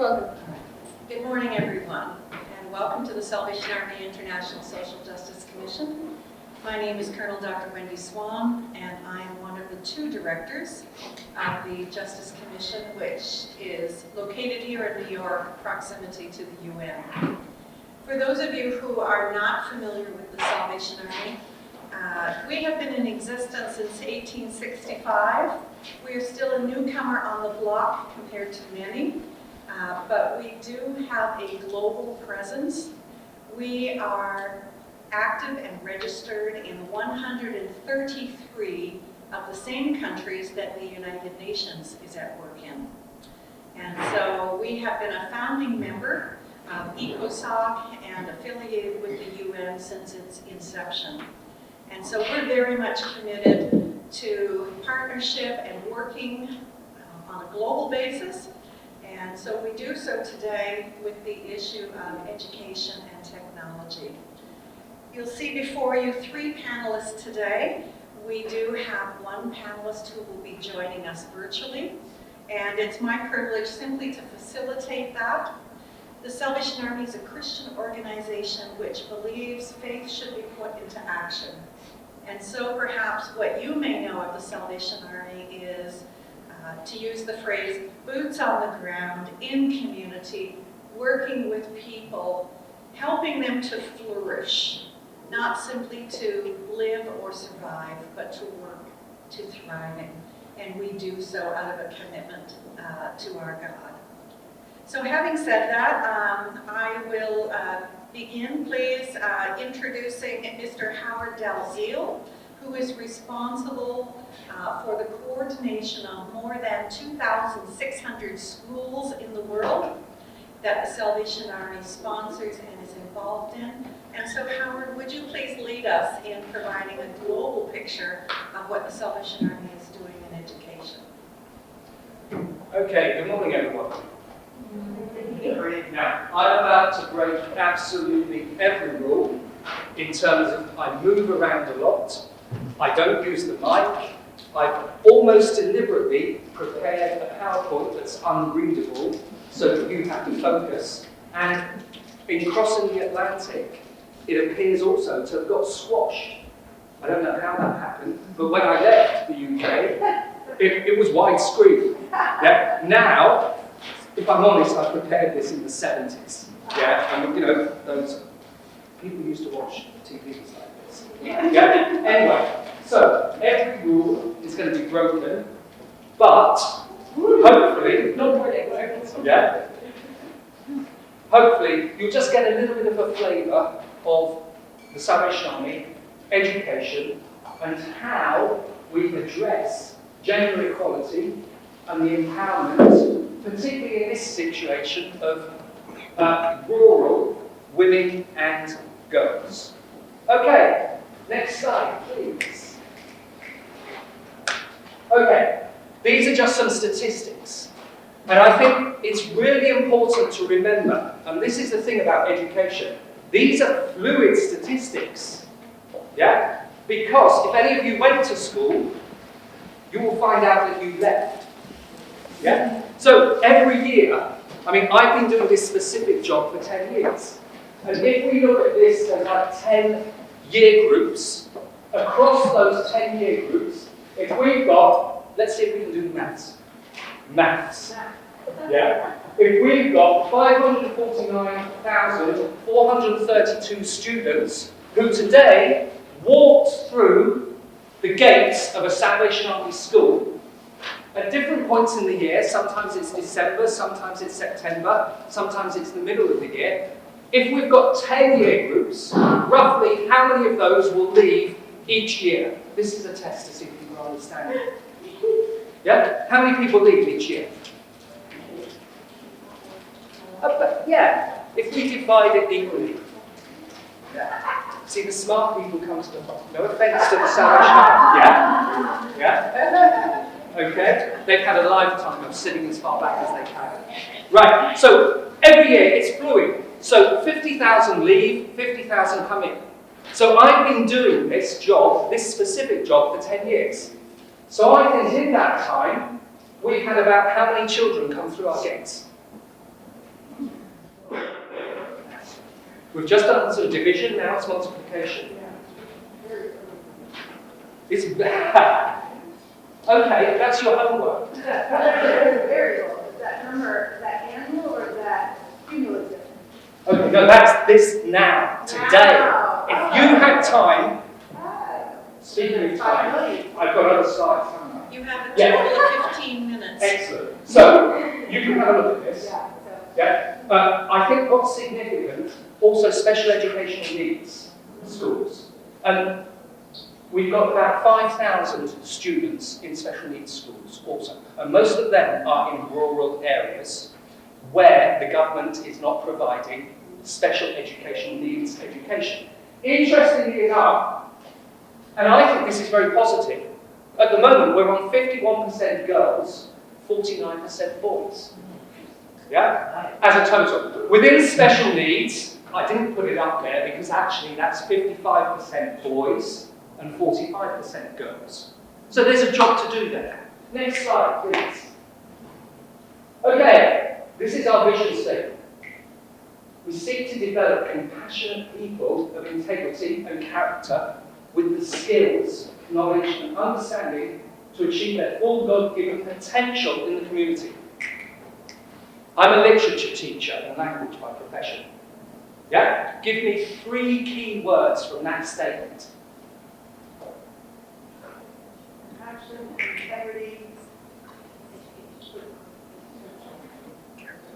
welcome. Good morning, everyone, and welcome to the Salvation Army International Social Justice Commission. My name is Colonel Dr. Wendy Swan, and I am one of the 2 directors of the Justice Commission, which is located here in New York, proximity to the UN. For those of you who are not familiar with the Salvation Army, we have been in existence since 1865. We are still a newcomer on the block compared to many, but we do have a global presence. We are active and registered in 133 of the same countries that the United Nations is at work in. And so we have been a founding member of ECOSOC and affiliated with the UN since its inception. And so we're very much committed to partnership and working on a global basis. And so we do so today with the issue of education and technology. You'll see before you 3 panelists today. We do have 1 panelist who will be joining us virtually. And it's my privilege simply to facilitate that. The Salvation Army is a Christian organization which believes faith should be put into action. And so perhaps what you may know of the Salvation Army is, to use the phrase, boots on the ground, in community, working with people, helping them to flourish, not simply to live or survive, but to work, to thriving. And we do so out of a commitment to our God. So having said that, I will begin, please, introducing Mr. Howard Dalziel, who is responsible for the coordination of more than 2,600 schools in the world that the Salvation Army sponsors and is involved in. And so, Howard, would you please lead us in providing a global picture of what the Salvation Army is doing in education? Okay, good morning, everyone. Now, I'm about to break absolutely every rule in terms of I move around a lot, I don't use the mic, I've almost deliberately prepared a PowerPoint that's unreadable so that you have to focus, and in crossing the Atlantic, it appears also to have got squashed. I don't know how that happened, but when I left the UK, it was widescreen. Yeah? Now, if I'm honest, I prepared this in the 70s. Yeah, and you know, those people used to watch TVs like this. Yeah. Anyway, so every rule is going to be broken, but hopefully, yeah, hopefully you'll just get a little bit of a flavour of the Salvation Army, education, and how we address gender equality and the empowerment, particularly in this situation of rural women and girls. Okay, next slide, please. Okay, these are just some statistics. And I think it's really important to remember, and this is the thing about education, these are fluid statistics. Yeah? Because if any of you went to school, you will find out that you left. Yeah? So every year, I mean, I've been doing this specific job for 10 years. And if we look at this as like 10 year groups, across those 10 year groups, if we've got, let's see if we can do maths. Maths. Yeah? If we've got 549,432 students who today walked through the gates of a Salvation Army school, at different points in the year, sometimes it's December, sometimes it's September, sometimes it's the middle of the year. If we've got 10 year groups, roughly how many of those will leave each year? This is a test to see if you understand it. Yeah? How many people leave each year? But yeah, if we divide it equally. See, the smart people come to the bottom. No offense to the Salvation Army. Yeah? Yeah? Okay? They've had a lifetime of sitting as far back as they can. Right, so every year it's fluid. So 50,000 leave, 50,000 come in. So I've been doing this job, this specific job, for 10 years. So I think in that time, we've had about how many children come through our gates? We've just done some division, now it's multiplication. It's bad. Okay, that's your homework. Variable. Is that number, is that annual or is that cumulative? Okay, no, that's this now, today. Now. If you had time, Ah. speaking of time, I've got other slides, haven't I? You have a Yeah. total of 15 minutes. Excellent. So, you can have a look at this. Yeah. Yeah. I think what's significant, also special educational needs schools. And we've got about 5,000 students in special needs schools also. And most of them are in rural areas where the government is not providing special educational needs education. Interestingly enough, and I think this is very positive, at the moment we're on 51% girls, 49% boys. Yeah? As a total. Within special needs, I didn't put it up there because actually that's 55% boys and 45% girls. So there's a job to do there. Next slide, please. Okay, this is our vision statement. We seek to develop compassionate people of integrity and character with the skills, knowledge and understanding to achieve their full God-given potential in the community. I'm a literature teacher and language by profession. Yeah? Give me 3 key words from that statement. Compassion, integrity.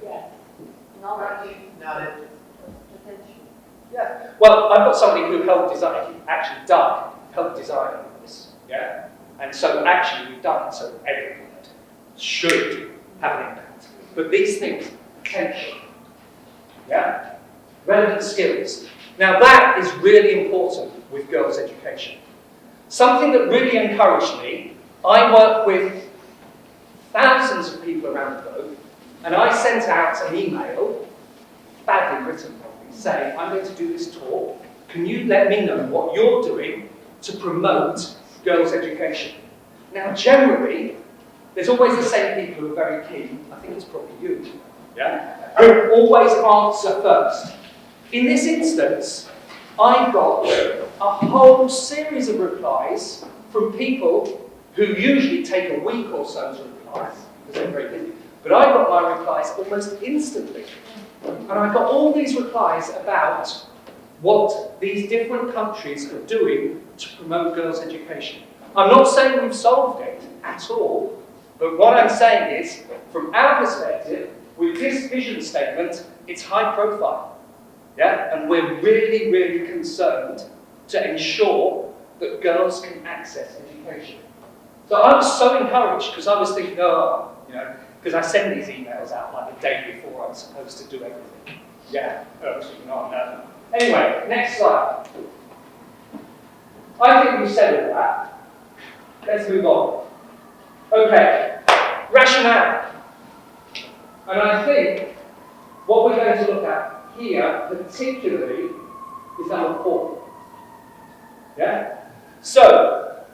Yeah. Knowledge. Potential. Yeah. Well, I've got somebody who helped design, actually Doug helped design this. Yeah? And so actually we've done it so everyone should have an impact. But these things, potential. Yeah? Relevant skills. Now that is really important with girls' education. Something that really encouraged me, I work with thousands of people around the globe, and I sent out an email, badly written probably, saying, I'm going to do this talk, can you let me know what you're doing to promote girls' education? Now generally, there's always the same people who are very keen, I think it's probably you, yeah? Who always answer first. In this instance, I got a whole series of replies from people who usually take a week or so to reply, because they're very busy. But I got my replies almost instantly. And I got all these replies about what these different countries are doing to promote girls' education. I'm not saying we've solved it at all, but what I'm saying is, from our perspective, with this vision statement, it's high profile. Yeah? And we're really, really concerned to ensure that girls can access education. So I was so encouraged because I was thinking, oh, you know, because I send these emails out like the day before I'm supposed to do everything. Yeah, no. Anyway, next slide. I think we've said all that. Let's move on. Okay, rationale. And I think what we're going to look at here, particularly, is number 4. Yeah? So,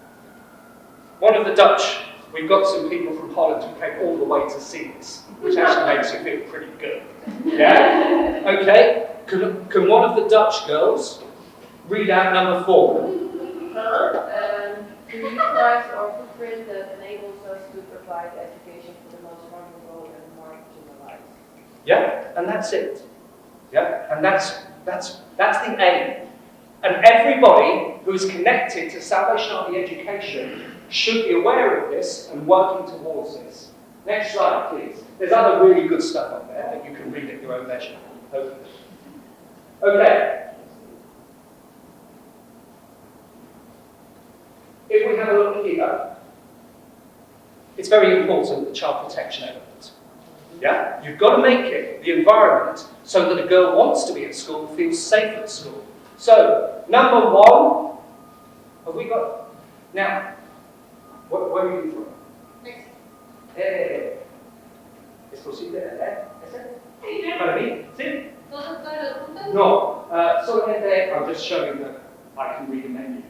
one of the Dutch, we've got some people from Holland who came all the way to see this, which actually makes you feel pretty good. Yeah? Okay? Can one of the Dutch girls read out number 4? To utilize our footprint that enables us to provide education for the most vulnerable and marginalized. Yeah? And that's it. Yeah? And that's the aim. And everybody who is connected to Salvation Army education should be aware of this and working towards this. Next slide, please. There's other really good stuff on there that you can read at your own leisure, hopefully. Okay. If we have a look here, it's very important, the child protection element. Yeah? You've got to make it, the environment, so that a girl wants to be at school, feels safe at school. So, number 1, have we got, now, where are you from? Next. ¿Es posible leer ese? ¿Para mí? ¿Sí? ¿Todos juntos? No, solamente, I'm just showing that I can read a menu.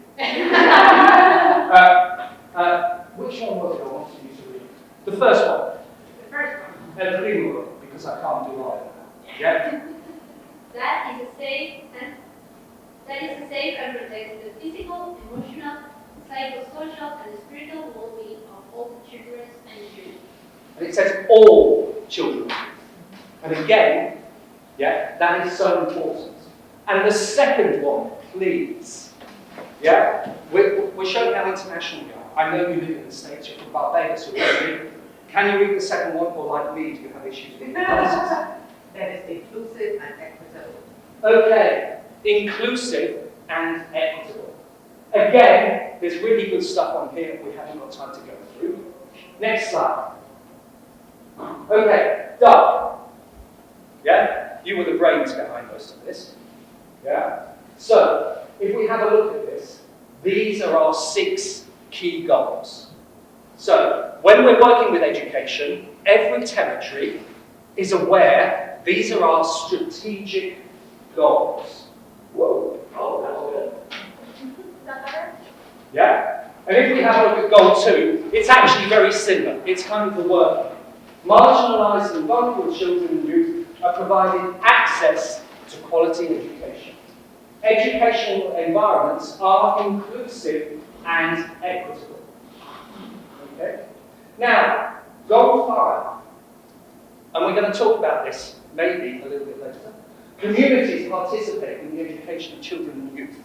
Which one was it I wanted you to read? The first one. The first one. El primo, because I can't do either. Yeah? that is a safe and protects the physical, emotional, psychosocial, and spiritual well-being of all the children and youth. And it says all children. And again, yeah, that is so important. And the second one, please. Yeah, we're showing how international you are. I know you live in the States, you're from Barbados already. Can you read the second one, or like me, do you have issues with the policies? That is inclusive and equitable. Okay, inclusive and equitable. Again, there's really good stuff on here we haven't got time to go through. Next slide. Okay, Doug. Yeah, you were the brains behind most of this. Yeah. So, if we have a look at this, these are our 6 key goals. So, when we're working with education, every territory is aware these are our strategic goals. Whoa. Oh, that's good. Yeah? And if we have a look at goal 2, it's actually very similar. It's kind of the word. Marginalized and vulnerable children and youth are provided access to quality education. Educational environments are inclusive and equitable. Okay? Now, goal 5, and we're going to talk about this maybe a little bit later. Communities participate in the education of children and youth.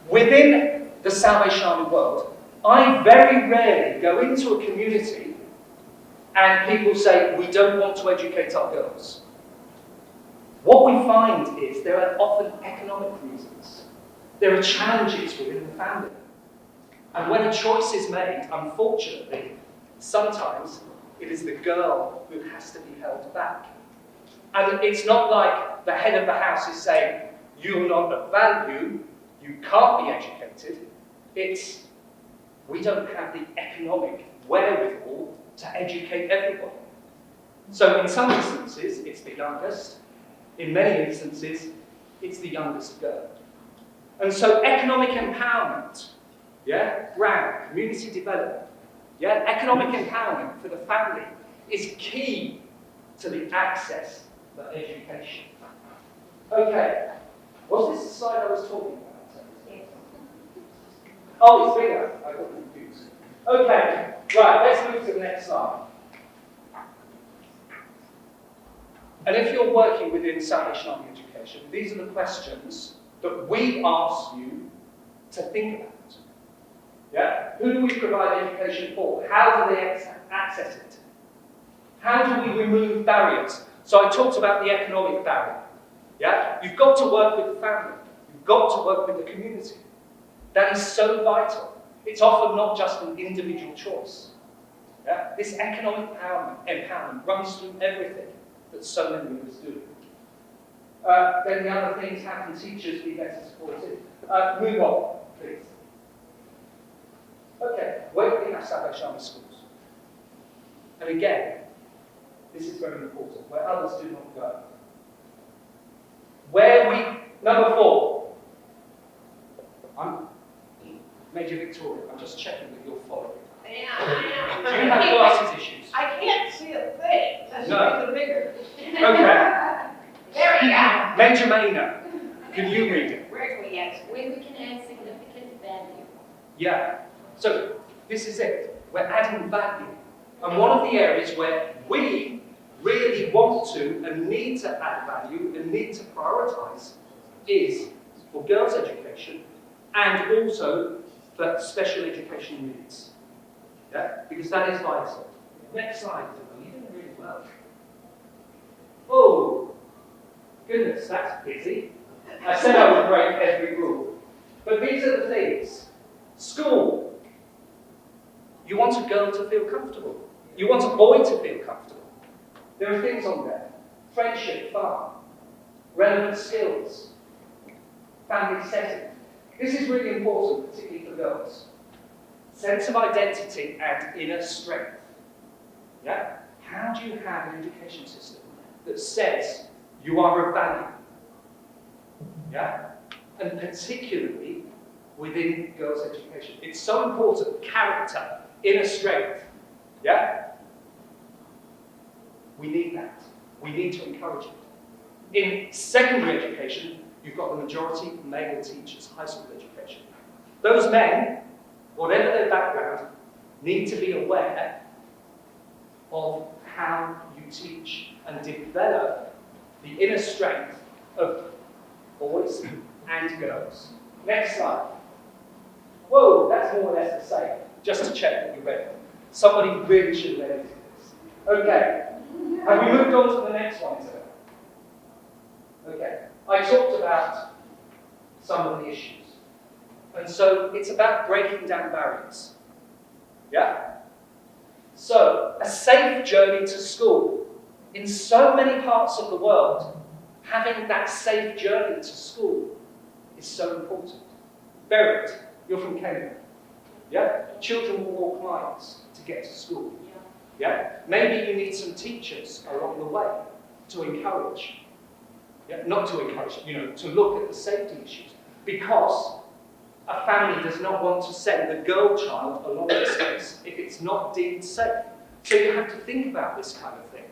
Within the Salvation Army world, I very rarely go into a community and people say, we don't want to educate our girls. What we find is there are often economic reasons. There are challenges within the family. And when a choice is made, unfortunately, sometimes it is the girl who has to be held back. And it's not like the head of the house is saying, you're not of value, you can't be educated. It's, we don't have the economic wherewithal to educate everybody. So in some instances, it's the youngest. In many instances, it's the youngest girl. And so economic empowerment, yeah, brand, community development, yeah, economic empowerment for the family is key to the access for education. Okay, was this the slide I was talking about? Oh, it's bigger. I got confused. Okay, right, let's move to the next slide. And if you're working within Salvation Army education, these are the questions that we ask you to think about. Yeah? Who do we provide education for? How do they access it? How do we remove barriers? So I talked about the economic barrier. Yeah? You've got to work with the family. You've got to work with the community. That is so vital. It's often not just an individual choice. Yeah? This economic empowerment runs through everything that so many of us do. Then the other things, how can teachers be better supported? Move on, please. Okay, where do we have Salvation Army schools? And again, this is very important, where others do not go. Number 4. Major Victoria, I'm just checking that you're following. Yeah. Do you have glasses issues? I can't see a thing. Let's No. make it bigger. Okay. There we go. Major Maynard, can you read it? Where can we get? Where we can add significant value. Yeah. So, this is it. We're adding value. And one of the areas where we really want to and need to add value and need to prioritise is for girls' education and also for special education needs. Yeah? Because that is vital. Next slide. You're doing really well. Oh, goodness, that's busy. I said I would break every rule. But these are the things. School. You want a girl to feel comfortable. You want a boy to feel comfortable. There are things on there. Friendship, fun, relevant skills, family setting. This is really important, particularly for girls. Sense of identity and inner strength. Yeah? How do you have an education system that says you are of value? Yeah? And particularly within girls' education. It's so important. Character, inner strength. Yeah? We need that. We need to encourage it. In secondary education, you've got the majority male teachers, high school education. Those men, whatever their background, need to be aware of how you teach and develop the inner strength of boys and girls. Next slide. Whoa, that's more or less the same. Just to check that you read it. Somebody really should have edited this. Okay. Have we moved on to the next one, Isabel? Okay. I talked about some of the issues. And so it's about breaking down barriers. Yeah? So, a safe journey to school. In so many parts of the world, having that safe journey to school is so important. Berit, you're from Kenya. Yeah? Children will walk miles to get to school. Yeah? Maybe you need some teachers along the way to encourage. Yeah? Not to encourage, to look at the safety issues. Because a family does not want to send the girl child along this space if it's not deemed safe. So you have to think about this kind of thing.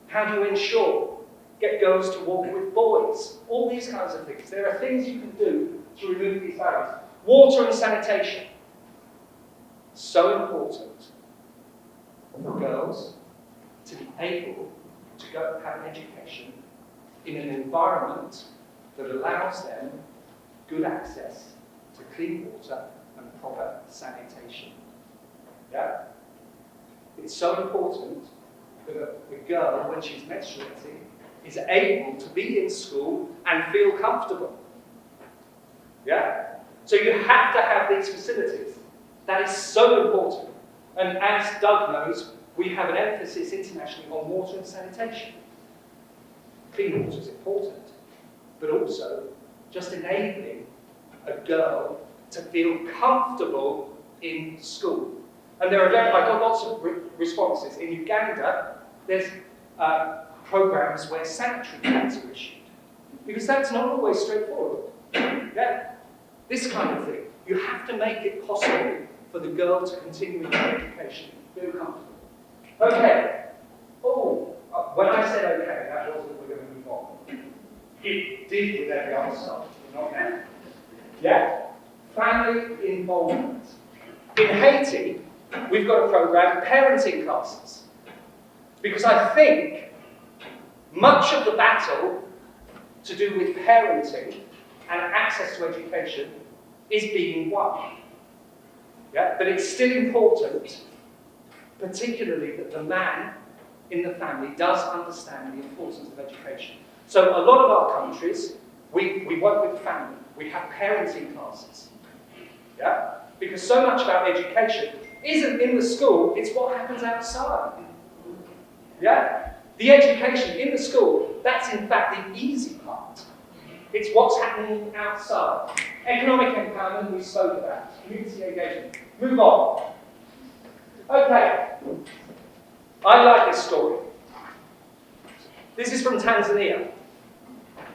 How do you ensure? Get girls to walk with boys. All these kinds of things. There are things you can do to remove these barriers. Water and sanitation. So important for girls to be able to go have an education in an environment that allows them good access to clean water and proper sanitation. Yeah? It's so important that a girl, when she's menstruating, is able to be in school and feel comfortable. Yeah? So you have to have these facilities. That is so important. And as Doug knows, we have an emphasis internationally on water and sanitation. Clean water is important, but also just enabling a girl to feel comfortable in school. And I got lots of responses. In Uganda, there's programs where sanitary pads are issued. Because that's not always straightforward. Yeah? This kind of thing. You have to make it possible for the girl to continue in her education. Feel comfortable. Okay. Oh, when I said okay, that wasn't we're going to move on. It did with every other stuff. Not now. Yeah? Family involvement. In Haiti, we've got a program, parenting classes. Because I think much of the battle to do with parenting and access to education is being won. Yeah? But it's still important, particularly that the man in the family does understand the importance of education. So a lot of our countries, we work with family. We have parenting classes. Yeah? Because so much about education isn't in the school, it's what happens outside. Yeah? The education in the school, that's in fact the easy part. It's what's happening outside. Economic empowerment we spoke about. Community engagement. Move on. Okay. I like this story. This is from Tanzania.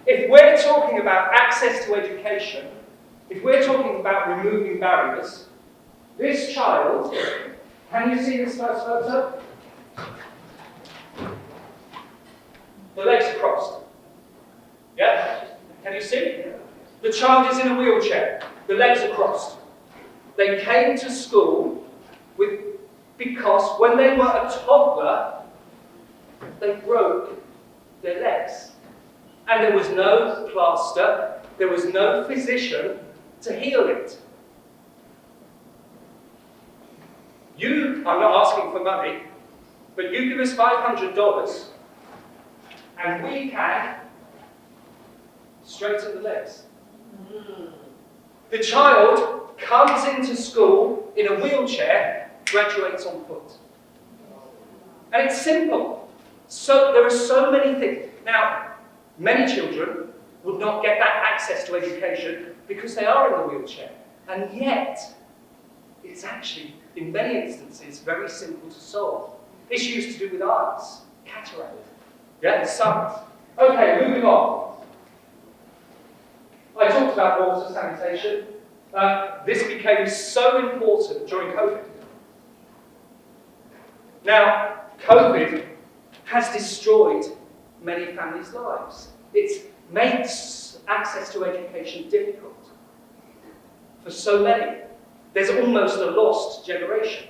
If we're talking about access to education, if we're talking about removing barriers, this child, can you see this first photo? The legs are crossed. Yeah? Can you see? The child is in a wheelchair. The legs are crossed. They came to school because when they were a toddler, they broke their legs. And there was no plaster, there was no physician to heal it. I'm not asking for money, but you give us $500 and we can straighten the legs. The child comes into school in a wheelchair, graduates on foot. And it's simple. So there are so many things. Now, many children would not get that access to education because they are in a wheelchair. And yet, it's actually, in many instances, very simple to solve. Issues to do with eyes, cataract, sight. Okay, moving on. I talked about water sanitation. This became so important during COVID. Now, COVID has destroyed many families' lives. It's made access to education difficult for so many. There's almost a lost generation.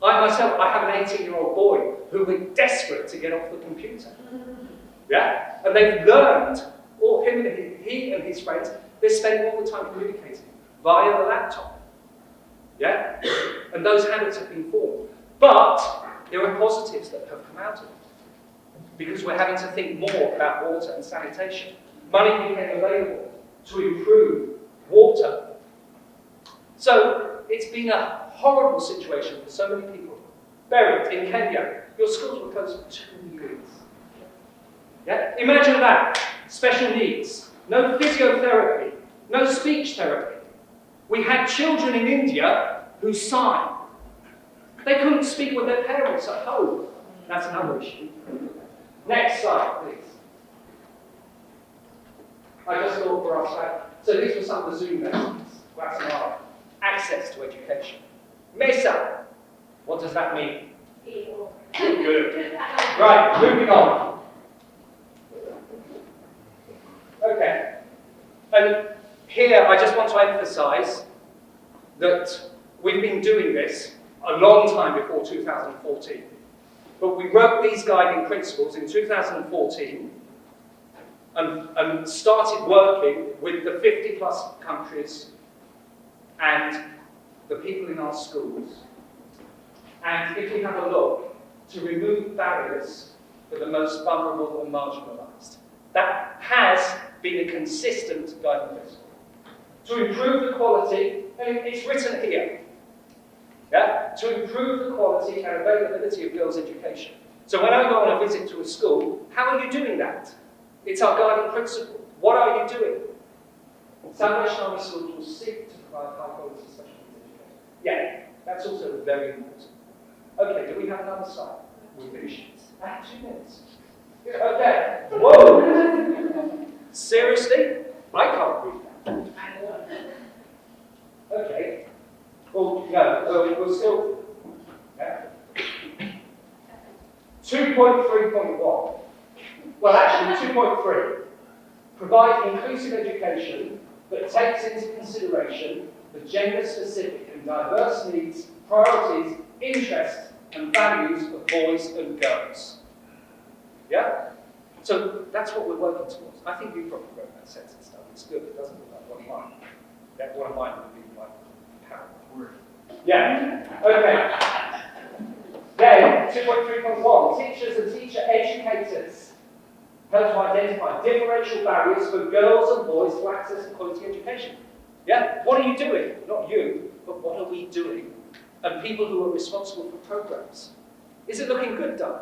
I myself, I have an 18-year-old boy who is desperate to get off the computer. Yeah? And they've learned, he and his friends, they're spending all the time communicating via the laptop. Yeah? And those habits have been formed. But there are positives that have come out of it. Because we're having to think more about water and sanitation. Money became available to improve water. So it's been a horrible situation for so many people. Buried in Kenya, your schools were closed for 2 years. Yeah? Imagine that. Special needs, no physiotherapy, no speech therapy. We had children in India who sign. They couldn't speak with their parents at home. That's another issue. Next slide, please. I just thought for our slide. So these were some of the Zoom lessons. That's another. Access to education. MESA. What does that mean? Good. Right, moving on. Okay. And here I just want to emphasize that we've been doing this a long time before 2014. But we wrote these guiding principles in 2014 and started working with the 50-plus countries and the people in our schools. And if we have a look, to remove barriers for the most vulnerable and marginalized. That has been a consistent guiding principle. To improve the quality, and it's written here, yeah? To improve the quality and availability of girls' education. So when I go on a visit to a school, how are you doing that? It's our guiding principle. What are you doing? Salvation Army schools will seek to provide high-quality special needs education. Yeah, that's also very important. Okay, do we have another slide? We finish. 2 minutes. Okay. Whoa! Seriously? I can't read that. Okay. Well, no, we'll still. Yeah. 2.3.1. Well, actually, 2.3. Provide inclusive education that takes into consideration the gender-specific and diverse needs, priorities, interests, and values of boys and girls. Yeah? So that's what we're working towards. I think you probably wrote that sentence down. It's good, it doesn't look like one of mine. Yeah, one of mine would be like power. Yeah, okay. Then, 2.3.1, teachers and teacher educators help to identify differential barriers for girls and boys to access quality education. Yeah, what are you doing? Not you, but what are we doing? And people who are responsible for programs. Is it looking good, Doug?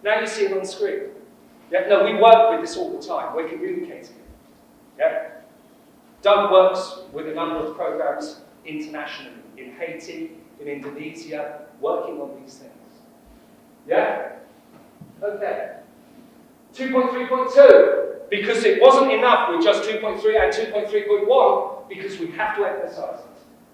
Now you see it on screen. Yeah, no, we work with this all the time. We're communicating. Yeah? Doug works with a number of programs internationally, in Haiti, in Indonesia, working on these things. Yeah? Okay. 2.3.2, because it wasn't enough with just 2.3 and 2.3.1, because we have to emphasize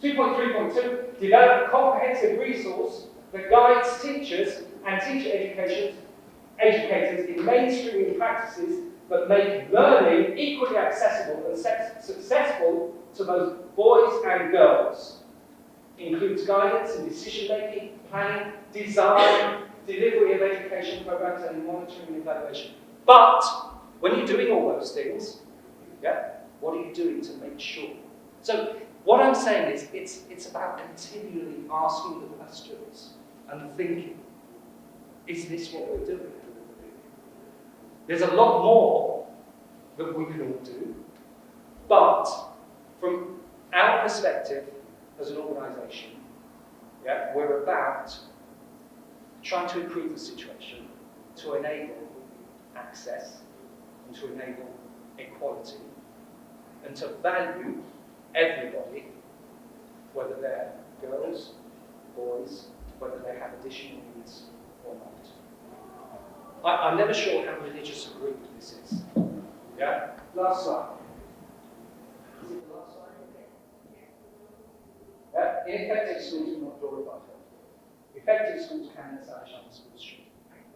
it. 2.3.2, develop a comprehensive resource that guides teachers and teacher educators in mainstreaming practices that make learning equally accessible and successful to both boys and girls. Includes guidance in decision-making, planning, design, delivery of education programs, and monitoring and evaluation. But when you're doing all those things, yeah, what are you doing to make sure? So what I'm saying is it's about continually asking the questions and thinking, is this what we're doing? There's a lot more that we can all do, but from our perspective as an organisation, yeah, we're about trying to improve the situation to enable access and to enable equality and to value everybody, whether they're girls, boys, whether they have additional needs or not. I'm never sure how religious a group this is. Yeah? Last slide. Is it the last slide? Yeah? Ineffective schools do not glorify God. Effective schools can and salvation schools should.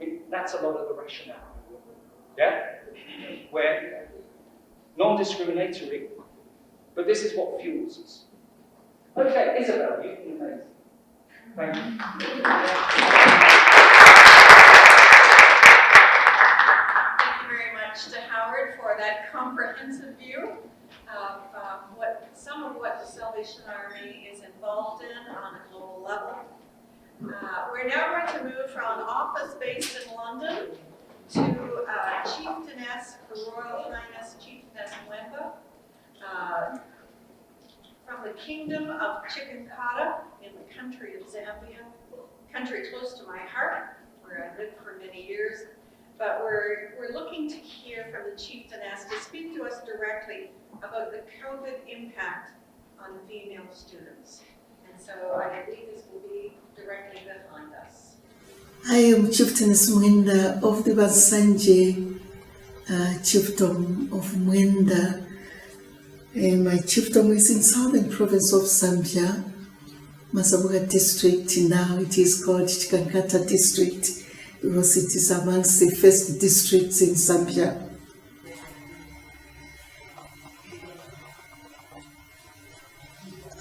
I mean, that's a lot of the rationale. Yeah? We're non-discriminatory, but this is what fuels us. Okay, Isabel, you've been amazing. Thank you. Thank you very much to Howard for that comprehensive view of some of what the Salvation Army is involved in on a global level. We're now going to move from an office based in London to Chieftainess, Her Royal Highness Chieftainess Mweemba, from the Kingdom of Chikankata in the country of Zambia, country close to my heart, where I lived for many years. But we're looking to hear from the Chieftainess to speak to us directly about the COVID impact on female students. And so I believe this will be directly behind us. I am Chieftainess Mweemba of the Bansanje Chiefdom of Mweemba. My chiefdom is in southern province of Zambia, Masabuga district. Now it is called Chikankata district because it is amongst the first districts in Zambia.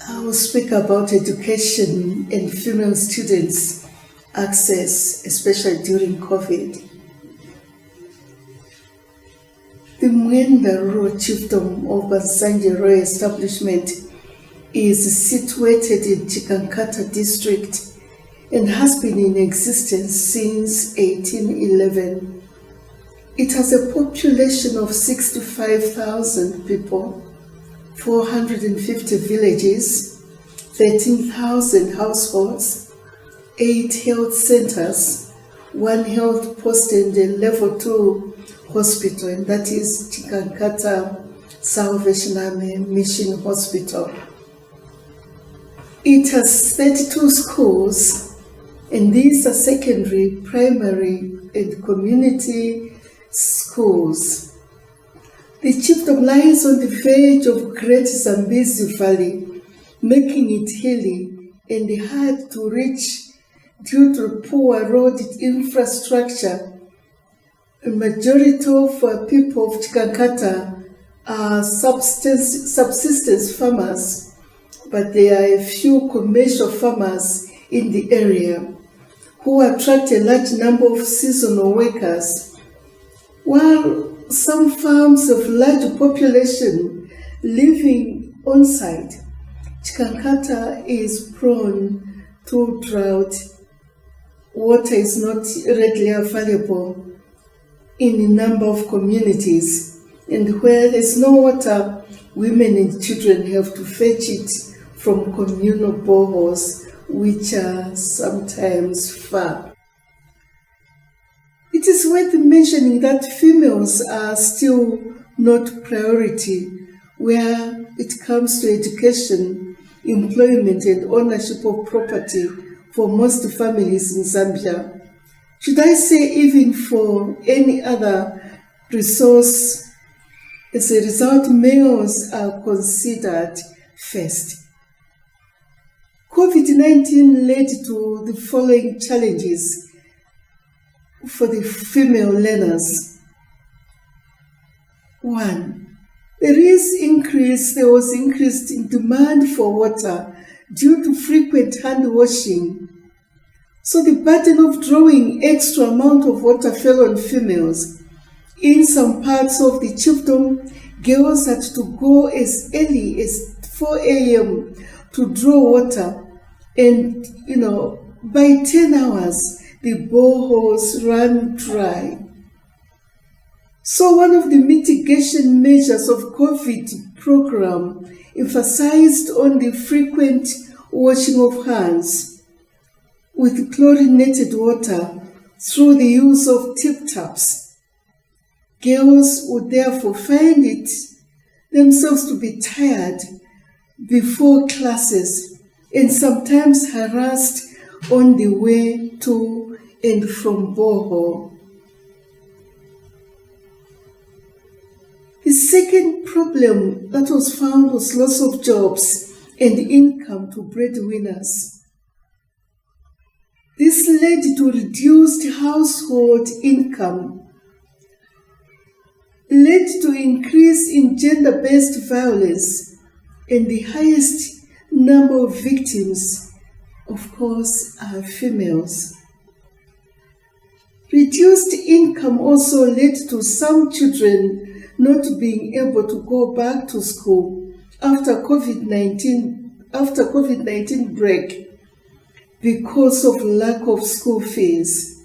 I will speak about education and female students' access, especially during COVID. The Mweemba Rural Chiefdom of Bansanje Royal Establishment is situated in Chikankata district and has been in existence since 1811. It has a population of 65,000 people, 450 villages, 13,000 households, 8 health centers, 1 health post and a level 2 hospital, and that is Chikankata Salvation Army Mission Hospital. It has 32 schools, and these are secondary, primary, and community schools. The chiefdom lies on the verge of Great Zambezi Valley, making it hilly and hard to reach due to poor road infrastructure. A majority of people of Chikankata are subsistence farmers, but there are a few commercial farmers in the area who attract a large number of seasonal workers. While some farms have large population living on site, Chikankata is prone to drought. Water is not readily available in a number of communities, and where there's no water, women and children have to fetch it from communal boreholes, which are sometimes far. It is worth mentioning that females are still not priority where it comes to education, employment, and ownership of property for most families in Zambia. Should I say even for any other resource? As a result, males are considered first. COVID-19 led to the following challenges for the female learners. 1. There was increased in demand for water due to frequent hand washing. So the burden of drawing extra amount of water fell on females. In some parts of the chiefdom, girls had to go as early as 4 a.m. to draw water. And, by 10 hours, the boreholes ran dry. So one of the mitigation measures of COVID program emphasized on the frequent washing of hands with chlorinated water through the use of tip taps. Girls would therefore find it themselves to be tired before classes and sometimes harassed on the way to and from borehole. The second problem that was found was loss of jobs and income to breadwinners. This led to reduced household income. led to increase in gender-based violence, and the highest number of victims, of course, are females. Reduced income also led to some children not being able to go back to school after COVID-19 break because of lack of school fees.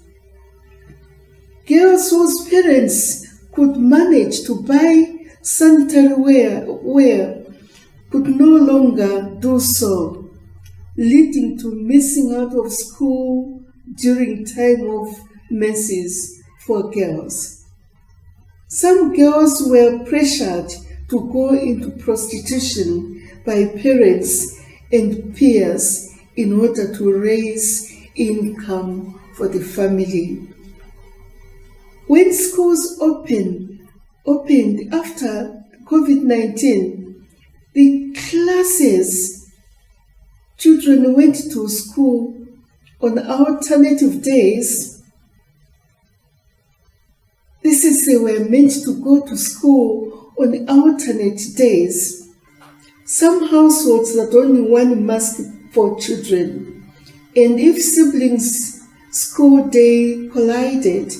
Girls whose parents could manage to buy sanitary wear could no longer do so, leading to missing out of school during time of menses for girls. Some girls were pressured to go into prostitution by parents and peers in order to raise income for the family. When schools opened after COVID-19, the classes children went to school on alternative days. This is they were meant to go to school on alternate days. Some households had only one mask for children, and if siblings' school day collided,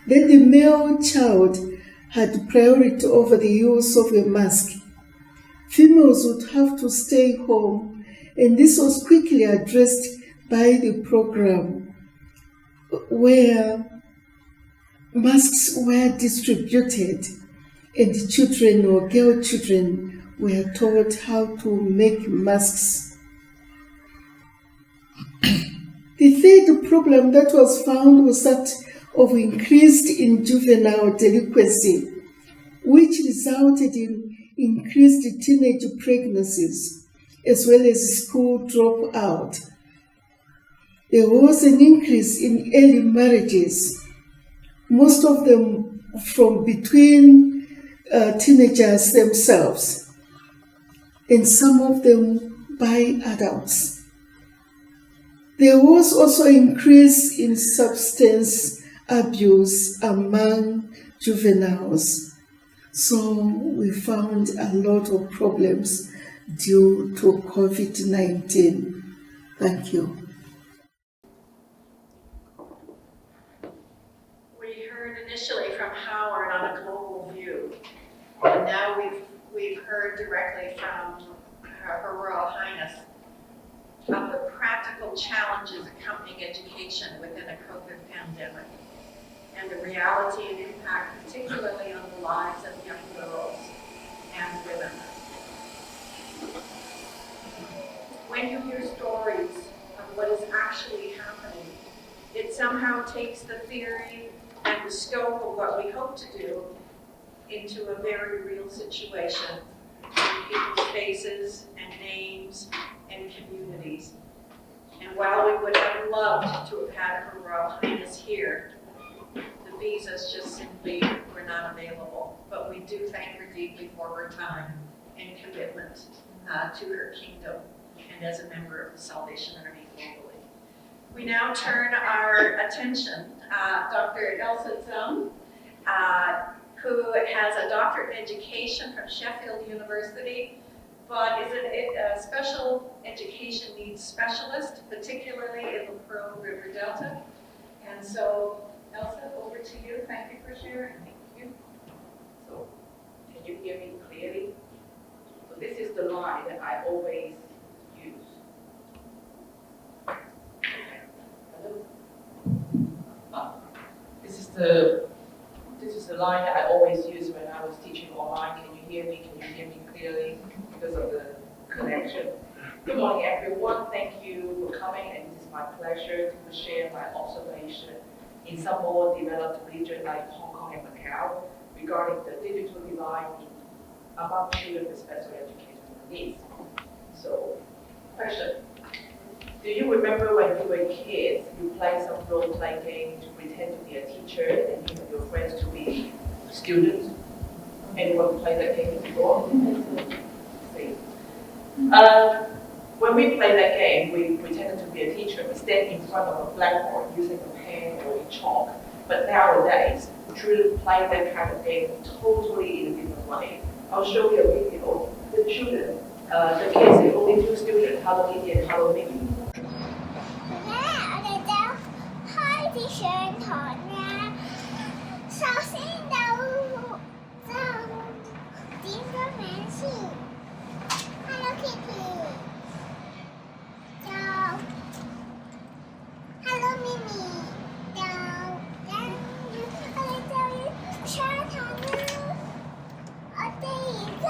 then the male child had priority over the use of a mask. Females would have to stay home, and this was quickly addressed by the program, where masks were distributed and the children or girl children were taught how to make masks. The third problem that was found was that of increased in juvenile delinquency, which resulted in increased teenage pregnancies as well as school dropout. There was an increase in early marriages, most of them from between teenagers themselves, and some of them by adults. There was also an increase in substance abuse among juveniles. So we found a lot of problems due to COVID-19. Thank you. We heard initially from Howard on a global view, and now we've heard directly from Her Royal Highness of the practical challenges accompanying education within a COVID pandemic, and the reality and impact particularly on the lives of young girls and women. When you hear stories of what is actually happening, it somehow takes the theory and the scope of what we hope to do into a very real situation in people's faces and names and communities. And while we would have loved to have had Her Royal Highness here, the visas just simply were not available. But we do thank her deeply for her time and commitment to her kingdom and as a member of the Salvation Army globally. We now turn our attention, Dr. Elsa Tsang, who has a doctorate in education from Sheffield University, but is a special education needs specialist, particularly in the Pearl River Delta. And so, Elsa, over to you. Thank you for sharing. Thank you. So, can you hear me clearly? So this is the line that I always use. Hello? This is the line that I always use when I was teaching online. Can you hear me? Can you hear me clearly? Because of the connection. Good morning, everyone. Thank you for coming, and it is my pleasure to share my observation in some more developed regions like Hong Kong and Macau regarding the digital divide among children with special educational needs. So, question. Do you remember when you were kids, you played some role-playing game to pretend to be a teacher and you and your friends to be students? Anyone play that game before? See. When we play that game, we pretended to be a teacher. We stand in front of a blackboard using a pen or a chalk But nowadays, children play that kind of game totally in a different way. I'll show you a video. The children, the kids, the only two students, Hello Kitty and Hello Minnie. 我哋就開始上堂啦。首先就點咗名先 ，Hello Kitty， 就 Hello Mimi， 就跟住我哋就要上堂啦。我哋而家，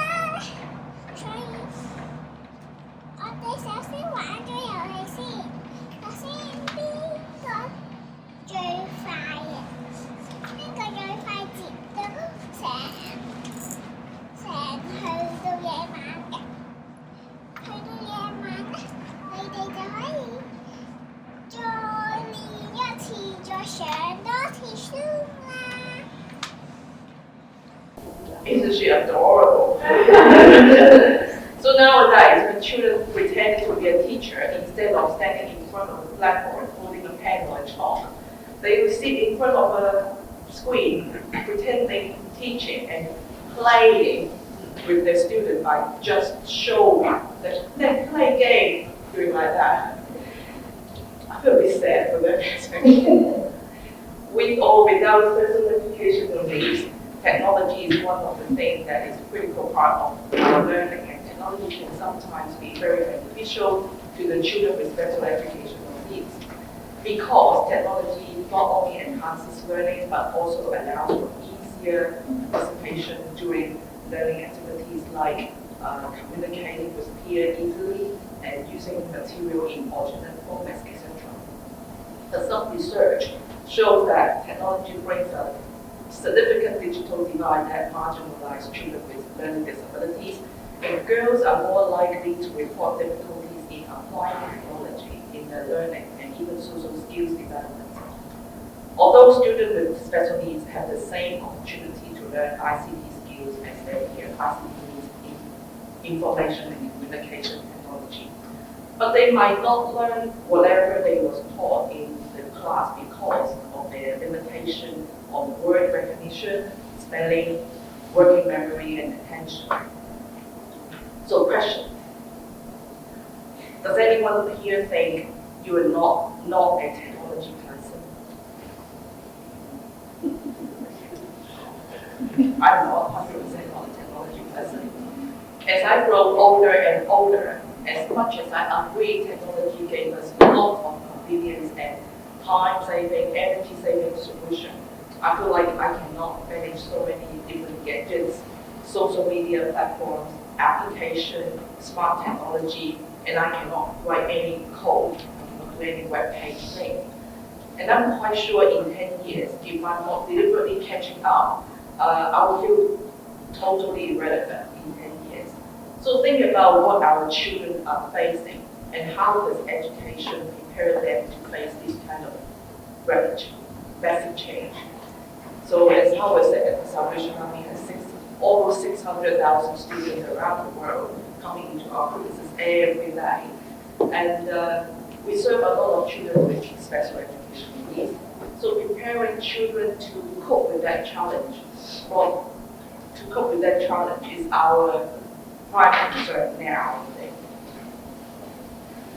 所以我哋首先玩咗遊戲先。首先邊個最快嘅？邊個最快接到成去到夜晚嘅？去到夜晚咧，你哋就可以再練一次，再上多次書啦。Isn't she adorable? So nowadays, when children pretend to be a teacher instead of standing in front of the blackboard holding a pen or a chalk, they will sit in front of a screen pretending teaching and playing with their student by just showing that they play game, doing like that. I feel a bit sad for them, especially. With or without special educational needs, technology is one of the things that is a critical part of our learning, and technology can sometimes be very beneficial to the children with special educational needs, because technology not only enhances learning but also allows for easier participation during learning activities like communicating with peers easily and using material in alternate formats, etc. But some research shows that technology brings a significant digital divide that marginalizes children with learning disabilities, and girls are more likely to report difficulties in applying technology in their learning and even social skills development. Although students with special needs have the same opportunity to learn ICT skills as their peers, ICT means information and communication technology, but they might not learn whatever they was taught in the class because of their limitation on word recognition, spelling, working memory, and attention. So question, does anyone here think you are not a technology person? I'm not 100% not a technology person. As I grow older and older, as much as I agree technology gave us a lot of convenience and time-saving, energy-saving solution, I feel like I cannot manage so many different gadgets, social media platforms, application, smart technology, and I cannot write any code or do any web page thing. And I'm quite sure in 10 years, if I'm not deliberately catching up, I will feel totally irrelevant in 10 years. So think about what our children are facing and how does education prepare them to face this kind of rapid change. So as Howard said, the Salvation Army has almost 600,000 students around the world coming into our premises every day. And we serve a lot of children with special educational needs. So preparing children to cope with that challenge, is our prime concern now.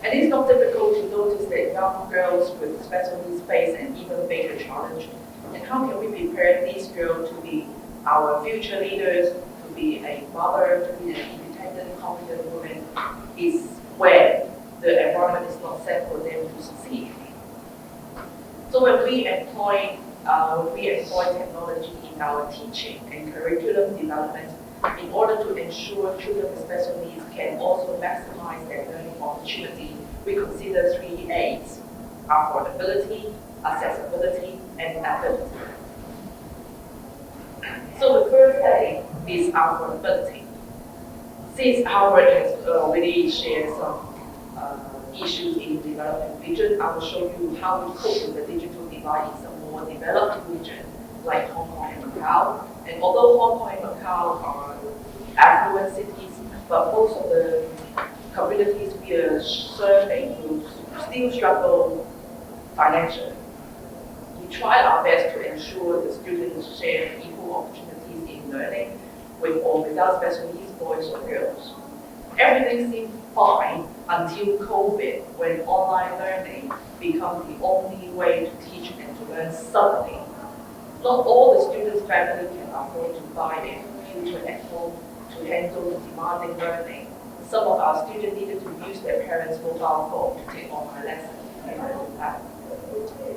And it's not difficult to notice that young girls with special needs face an even bigger challenge. And how can we prepare these girls to be our future leaders, to be a mother, to be an independent, confident woman, is when the environment is not set for them to succeed. So when we employ technology in our teaching and curriculum development, in order to ensure children with special needs can also maximize their learning opportunity, we consider 3 A's: affordability, accessibility, and ability. So the first A is affordability. Since Howard has already shared some issues in development region, I will show you how we cope with the digital divide in some more developed regions like Hong Kong and Macau. And although Hong Kong and Macau are affluent cities, but most of the communities we are serving will still struggle financially. try our best to ensure the students share equal opportunities in learning with or without special needs, boys or girls. Everything seemed fine until COVID, when online learning becomes the only way to teach and to learn suddenly. Not all the students' family can afford to buy a computer at home to handle the demanding learning. Some of our students needed to use their parents' mobile phone to take online lessons.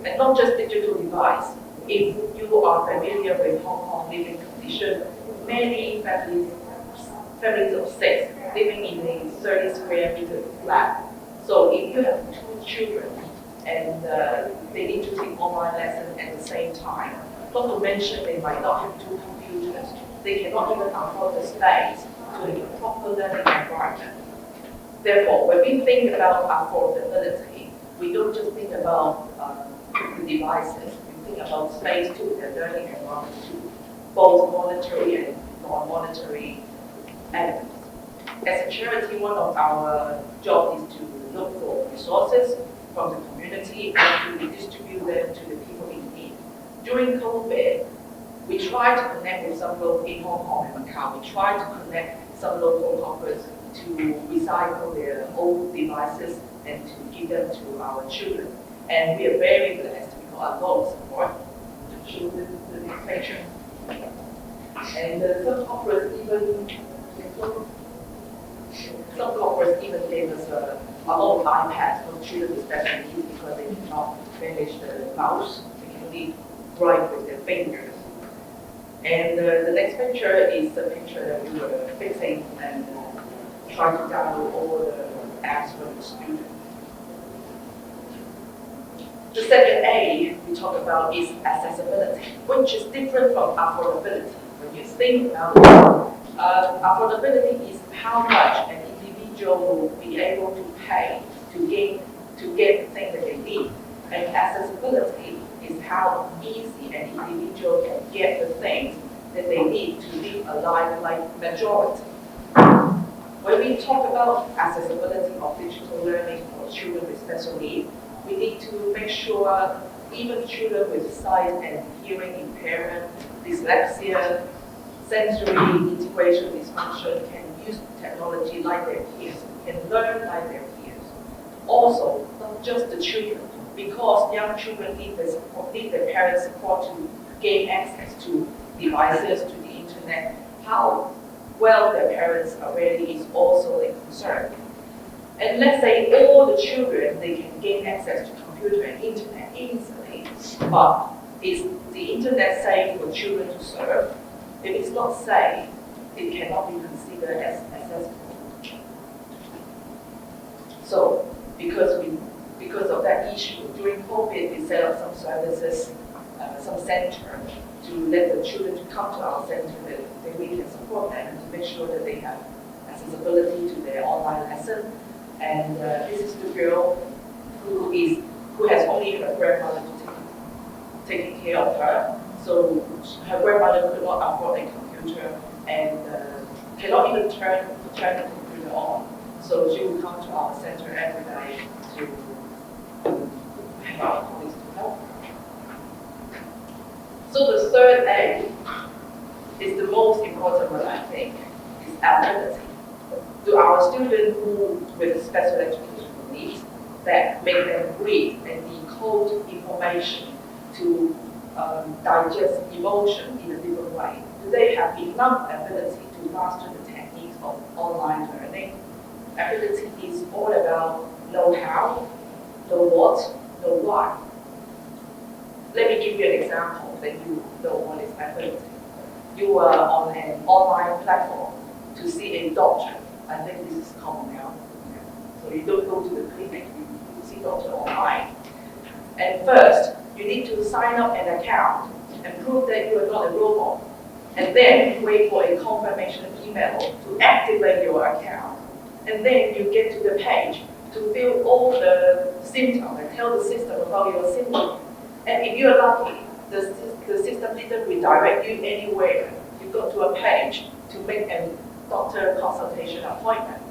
And not just digital device. If you are familiar with Hong Kong living conditions, many families of 6 living in a 30 square meter flat. So if you have 2 children and they need to take online lessons at the same time, not to mention they might not have 2 computers, they cannot even afford the space to have a proper learning environment. Therefore, when we think about affordability, we don't just think about the devices, we think about space too, the learning environment too, both monetary and non-monetary elements. As a charity, one of our jobs is to look for resources from the community and to redistribute them to the people in need. During COVID, we tried to connect with some local in Hong Kong and Macau. We tried to connect some local corporates to recycle their old devices and to give them to our children. And we are very blessed. We got a lot of support. To show the next picture. And some corporates even gave us a lot of iPads for children with special needs because they cannot manage the mouse. They can only write with their fingers. And the next picture is the picture that we were fixing and trying to download all the apps for the students. The second A we talk about is accessibility, which is different from affordability. When you think about it, affordability is how much an individual will be able to pay to get the thing that they need. And accessibility is how easy an individual can get the things that they need to live a life like majority. When we talk about accessibility of digital learning for children with special needs, we need to make sure even children with sight and hearing impairment, dyslexia, sensory integration dysfunction can use technology like their peers, can learn like their peers. Also, not just the children, because young children need their parents' support to gain access to devices, to the internet. How well their parents are ready is also a concern. And let's say all the children, they can gain access to computer and internet easily, but is the internet safe for children to surf? If it's not safe, it cannot be considered as accessible. So, because of that issue, during COVID, we set up some services, some center to let the children to come to our center that we can support them and to make sure that they have accessibility to their online lesson. And this is the girl who has only her grandmother taking care of her. So her grandmother could not afford a computer and cannot even turn the computer on. So she will come to our center every day to have our colleagues to help her. So the third A is the most important one, I think, is ability. To our students who with special educational needs, that make them read and decode information to digest emotion in a different way. Do they have enough ability to master the techniques of online learning? Ability is all about know how, know what, know why. Let me give you an example that you know what is ability. You are on an online platform to see a doctor. I think this is common now. So you don't go to the clinic, you see doctor online. And first, you need to sign up an account and prove that you are not a robot. And then wait for a confirmation email to activate your account. And then you get to the page to fill all the symptoms and tell the system about your symptoms. And if you're lucky, the system didn't redirect you anywhere. You go to a page to make a doctor consultation appointment.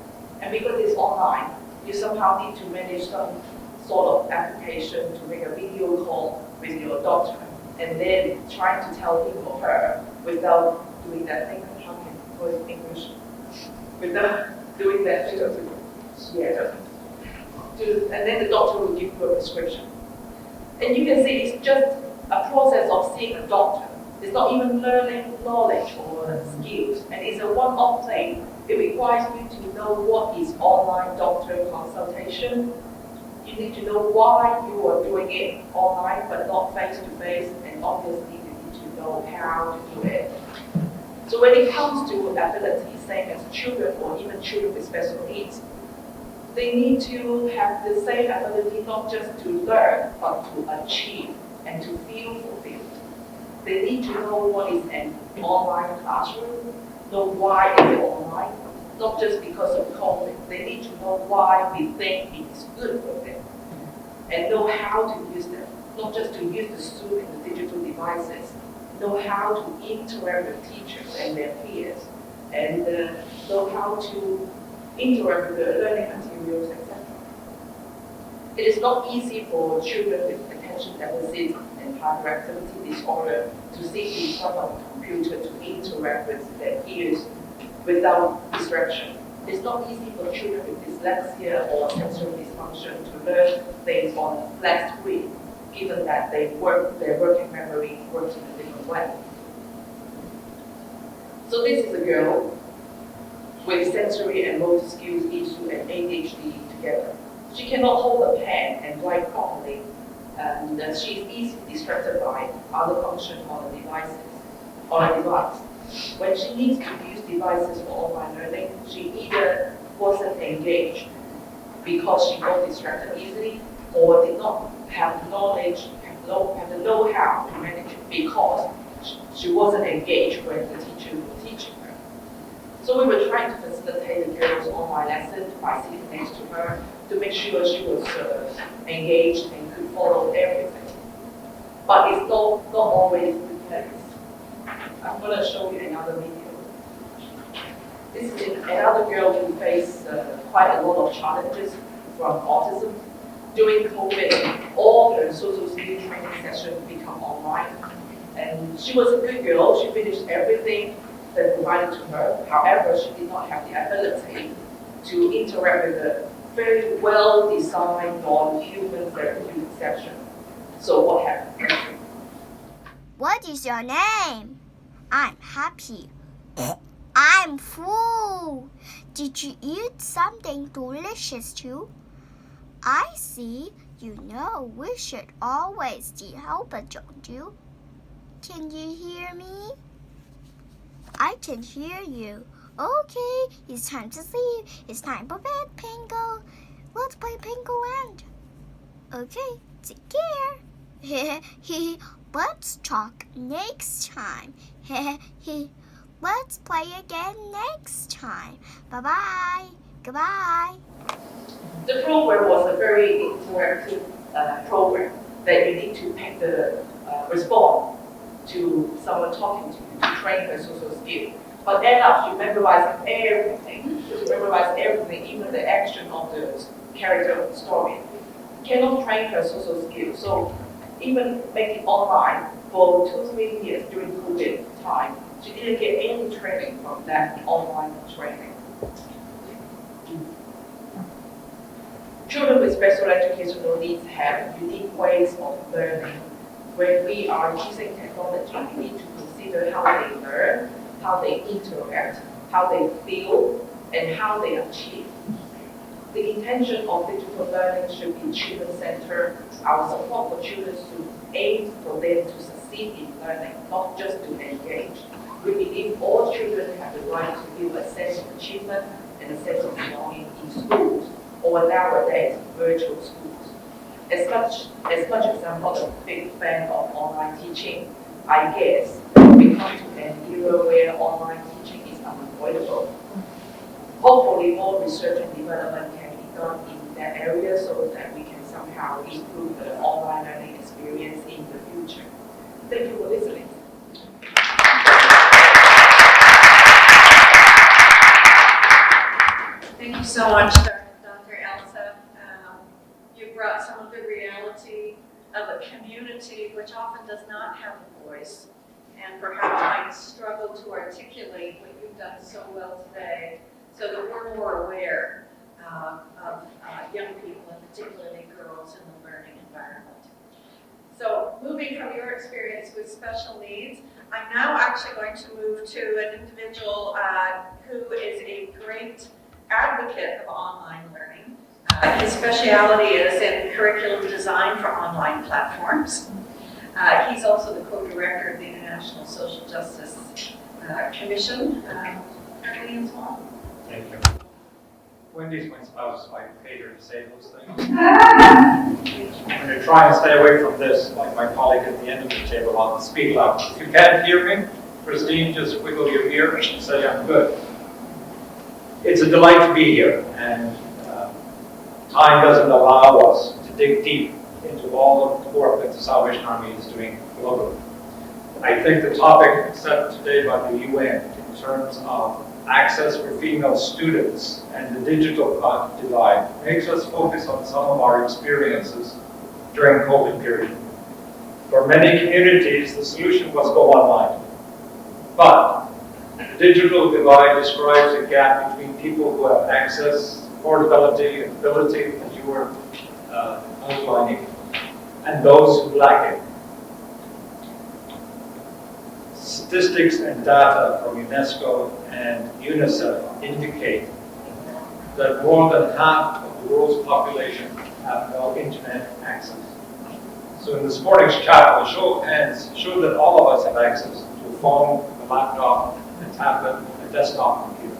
And because it's online, you somehow need to manage some sort of application to make a video call with your doctor, and then trying to tell him or her without doing that thing, how can I call it in English? Without doing that thing, and then the doctor will give you a prescription. And you can see it's just a process of seeing a doctor. It's not even learning knowledge or skills, and it's a one-off thing. It requires you to know what is online doctor consultation. You need to know why you are doing it online but not face-to-face, and obviously you need to know how to do it. So when it comes to ability, same as children or even children with special needs, they need to have the same ability not just to learn but to achieve and to feel fulfilled. They need to know what is an online classroom, know why it's online, not just because of COVID. They need to know why we think it is good for them, and know how to use them, not just to use the Zoom and the digital devices, know how to interact with teachers and their peers, and know how to interact with the learning materials, etc. It is not easy for children with attention deficit and hyperactivity disorder to sit in front of a computer to interact with their peers without distraction. It's not easy for children with dyslexia or sensory dysfunction to learn things on a flat screen, given that their working memory works in a different way. So this is a girl with sensory and motor skills issue and ADHD together. She cannot hold a pen and write properly, and she is easily distracted by other functions on a device. When she needs to use devices for online learning, she either wasn't engaged because she got distracted easily, or did not have knowledge, have the know-how to manage it because she wasn't engaged when the teacher was teaching her. So we were trying to facilitate the girl's online lesson by sitting next to her to make sure she was engaged and could follow everything. But it's not always the case. I'm going to show you another video. This is another girl who faced quite a lot of challenges from autism. During COVID, all her social skill training sessions become online. And she was a good girl. She finished everything that provided to her. However, she did not have the ability to interact with a very well-designed non-human therapeutic session. So what happened? What is your name? I'm happy. I'm full. Did you eat something delicious too? I see. You know we should always be helpful, don't you? Can you hear me? I can hear you. Okay, it's time to sleep. It's time for bed, Pingo. Let's play Pingo Land. Okay, take care. Let's talk next time. Let's play again next time. Bye-bye. Goodbye. The program was a very interactive program that you need to pick the respond to someone talking to you to train her social skill. But end up, she memorized everything. She memorized everything, even the action of the character of the story. Cannot train her social skills. So even make it online for 2-3 years during COVID time, she didn't get any training from that online training. Children with special educational needs have unique ways of learning. When we are using technology, we need to consider how they learn, how they interact, how they feel, and how they achieve. The intention of digital learning should be children-centered. Our support for children should aim for them to succeed in learning, not just to engage. We believe all children have the right to feel a sense of achievement and a sense of belonging in schools, or nowadays, virtual schools. As much as I'm not a big fan of online teaching, I guess we come to an era where online teaching is unavoidable. Hopefully, more research and development can be done in that area so that we can somehow improve the online learning experience in the future. Thank you for listening. Thank you so much, Dr. Elsa. You brought some of the reality of a community which often does not have a voice and perhaps might struggle to articulate what you've done so well today, so that we're more aware of young people, and particularly girls, in the learning environment. So moving from your experience with special needs, I'm now actually going to move to an individual who is a great advocate of online learning. His specialty is in curriculum design for online platforms. He's also the co-director of the International Social Justice Commission, Swan. Thank you. Wendy's my spouse, so I paid her to say those things. I'm going to try and stay away from this, like my colleague at the end of the table. I'll speak loud. If you can't hear me, Christine, just wiggle your ear and say I'm good. It's a delight to be here, and time doesn't allow us to dig deep into all of the work that the Salvation Army is doing globally. I think the topic set today by the UN in terms of access for female students and the digital divide makes us focus on some of our experiences during COVID period. For many communities, the solution was go online. But the digital divide describes a gap between people who have access, affordability, and ability, as you were outlining, and those who lack it. Statistics and data from UNESCO and UNICEF indicate that more than half of the world's population have no internet access. So in this morning's chat, a show of hands showed that all of us have access to a phone, a laptop, a tablet, a desktop computer.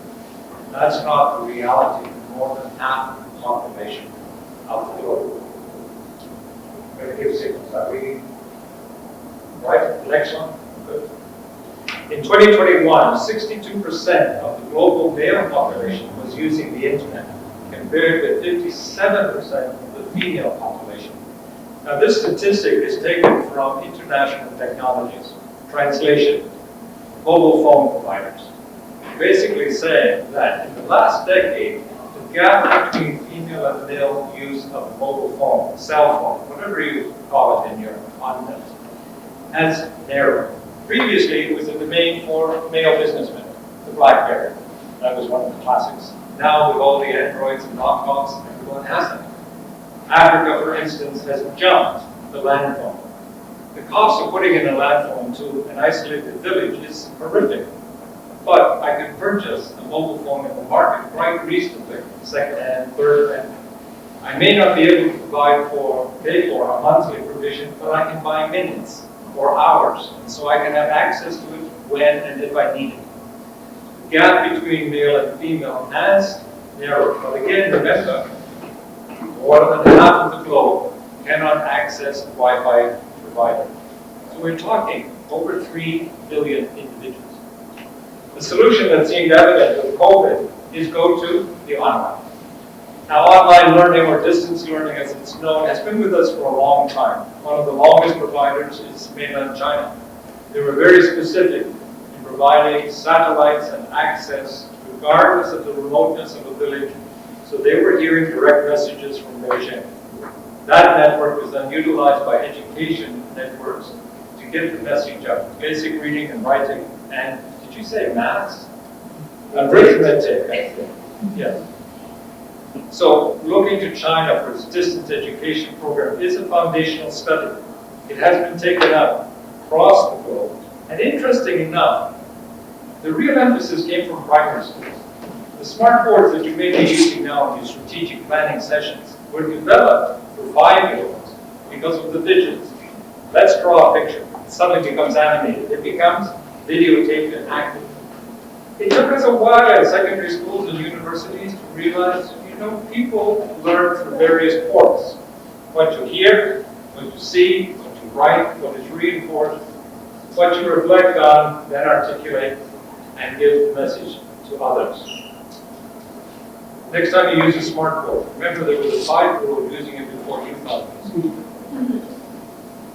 That's not the reality of more than half of the population of the globe. I'm going to give signals. Are we right? Next one? Good. In 2021, 62% of the global male population was using the internet, compared with 57% of the female population. Now, this statistic is taken from international technologies, translation, mobile phone providers, basically saying that in the last decade, the gap between female and male use of mobile phone, cell phone, whatever you call it in your content, has narrowed. Previously, it was a domain for male businessmen, the BlackBerry. That was one of the classics. Now, with all the Androids and knockoffs, everyone has them. Africa, for instance, has jumped the land phone. The cost of putting in a land phone to an isolated village is horrific. But I could purchase a mobile phone in the market quite reasonably, second-hand, third-hand. I may not be able to pay for a monthly provision, but I can buy minutes or hours, and so I can have access to it when and if I need it. The gap between male and female has narrowed, but again, remember, more than half of the globe cannot access a Wi-Fi provider. So we're talking over 3 billion individuals. The solution that seemed evident with COVID is go to the online. Now, online learning, or distance learning as it's known, has been with us for a long time. One of the longest providers is mainland China. They were very specific in providing satellites and access regardless of the remoteness of a village, so they were hearing direct messages from Beijing. That network was then utilized by education networks to get the message out. Basic reading and writing, and did you say maths? Arithmetic, I think. Yes. So, looking to China for its distance education program is a foundational study. It has been taken up across the globe. And interesting enough, the real emphasis came from primary schools. The smart boards that you may be using now in your strategic planning sessions were developed for 5-year-olds because of the visions. Let's draw a picture. It suddenly becomes animated. It becomes videotaped and active. It took us a while at secondary schools and universities to realize, people learn through various ports. What you hear, what you see, what you write, what is reinforced, what you reflect on, then articulate, and give the message to others. Next time you use a smartboard, remember there was a 5-year-old using it before you thought it.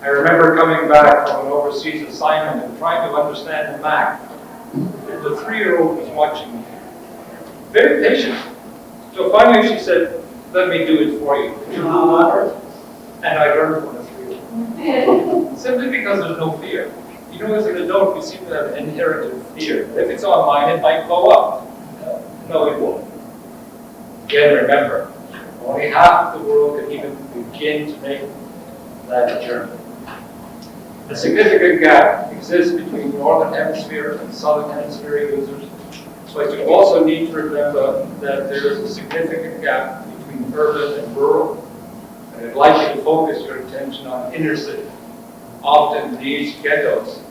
I remember coming back from an overseas assignment and trying to understand the Mac, and the 3-year-old was watching me. Very patient. So finally she said, let me do it for you. Could you hold on? You know, as an adult, we seem to have an inherited fear. If it's online, it might blow up. No, it won't. Again, remember, only half of the world can even begin to make that journey. A significant gap exists between Northern Hemisphere and Southern Hemisphere users. So I do also need to remember that there is a significant gap between urban and rural. And I'd like you to focus your attention on inner city. Often these ghettos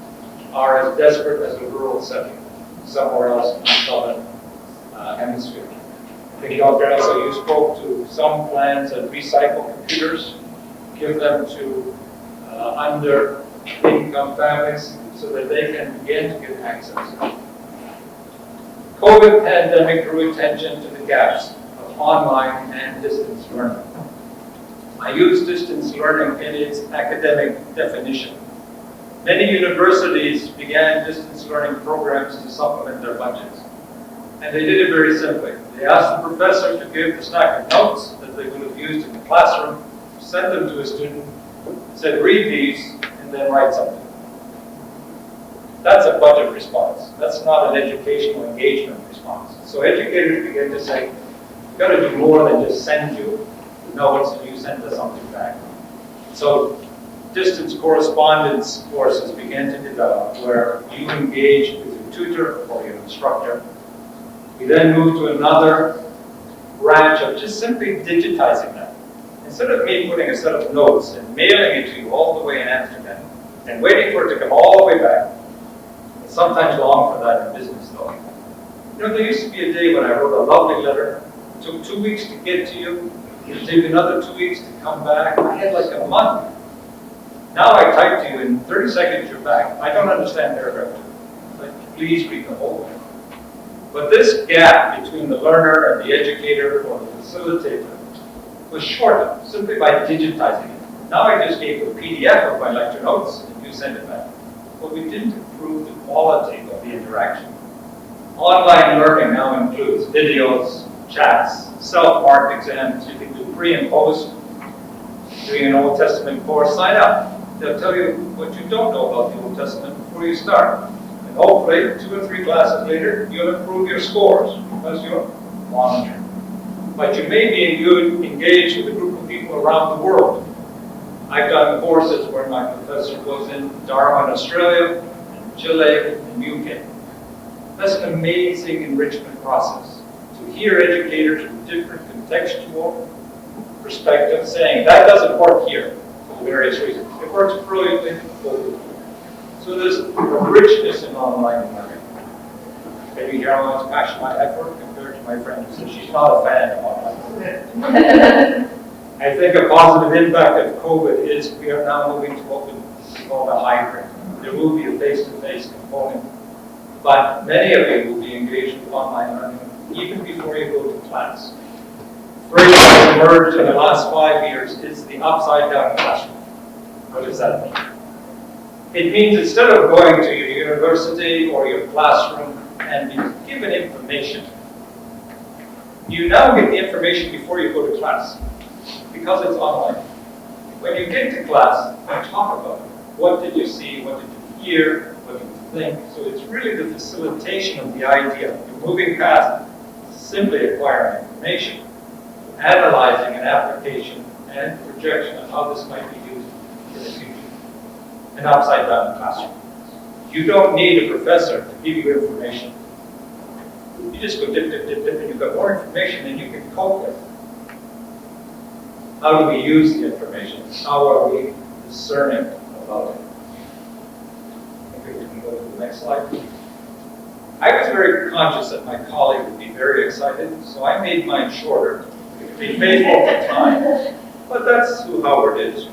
are as desperate as a rural setting somewhere else in the Southern Hemisphere. I think Dr. Elsa, you spoke to some plans that recycle computers, give them to under-income families so that they can begin to get access. COVID pandemic drew attention to the gaps of online and distance learning. I use distance learning in its academic definition. Many universities began distance learning programs to supplement their budgets. And they did it very simply. They asked the professor to give the stack of notes that they would have used in the classroom, sent them to a student, said, read these, and then write something. That's a budget response. That's not an educational engagement response. So educators begin to say, we've got to do more than just send you notes and you send us something back. So distance correspondence courses began to develop where you engage with your tutor or your instructor. We then moved to another branch of just simply digitizing that. Instead of me putting a set of notes and mailing it to you all the way in Amsterdam and waiting for it to come all the way back, it's sometimes long for that in business though. You know, there used to be a day when I wrote a lovely letter. It took 2 weeks to get to you. It would take another 2 weeks to come back. I had like a month. Now I type to you in 30 seconds you're back. I don't understand paragraph 2. But please read the whole thing. But this gap between the learner and the educator or the facilitator was shortened simply by digitizing it. Now I just gave you a PDF of my lecture notes and you send it back. But we didn't improve the quality of the interaction. Online learning now includes videos, chats, self-marked exams. You can do pre and post. Doing an Old Testament course, sign up. They'll tell you what you don't know about the Old Testament before you start. And hopefully, 2 or 3 classes later, you'll improve your scores because you're monitoring. But you may be engaged with a group of people around the world. I've done courses where my professor goes in Darwin, Australia, and Chile, and UK. That's an amazing enrichment process. To hear educators with different contextual perspectives saying, that doesn't work here for various reasons. It works brilliantly locally. So there's a richness in online learning. Maybe Caroline's passion my effort compared to my friend who says she's not a fan of online learning. I think a positive impact of COVID is we are now moving to what we call a hybrid. There will be a face-to-face component, but many of you will be engaged with online learning even before you go to class. The phrase that emerged in the last 5 years is the upside-down classroom. What does that mean? It means instead of going to your university or your classroom and be given information, you now get the information before you go to class because it's online. When you get to class, you talk about it. What did you see? What did you hear? What did you think? So it's really the facilitation of the idea. You're moving past simply acquiring information, analyzing an application and projection of how this might be used in the future. An upside-down classroom. You don't need a professor to give you information. You just go dip, dip, dip, dip, and you've got more information than you can cope with. How do we use the information? How are we discerning about it? I think we can go to the next slide. I was very conscious that my colleague would be very excited, so I made mine shorter to be faithful to time. But that's who Howard is.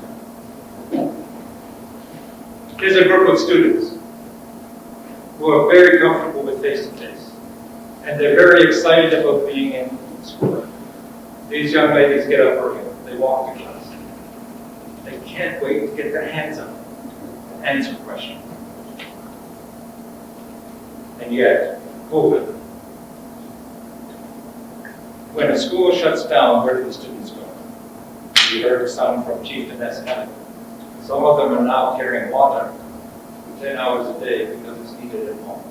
Here's a group of students who are very comfortable with face-to-face. And they're very excited about being in school. These young ladies get up early. They walk to class. They can't wait to get their hands up and answer questions. And yet, COVID. When a school shuts down, where do the students go? We heard some from Chieftainess Mweemba. Some of them are now carrying water to 10 hours a day because it's needed at home.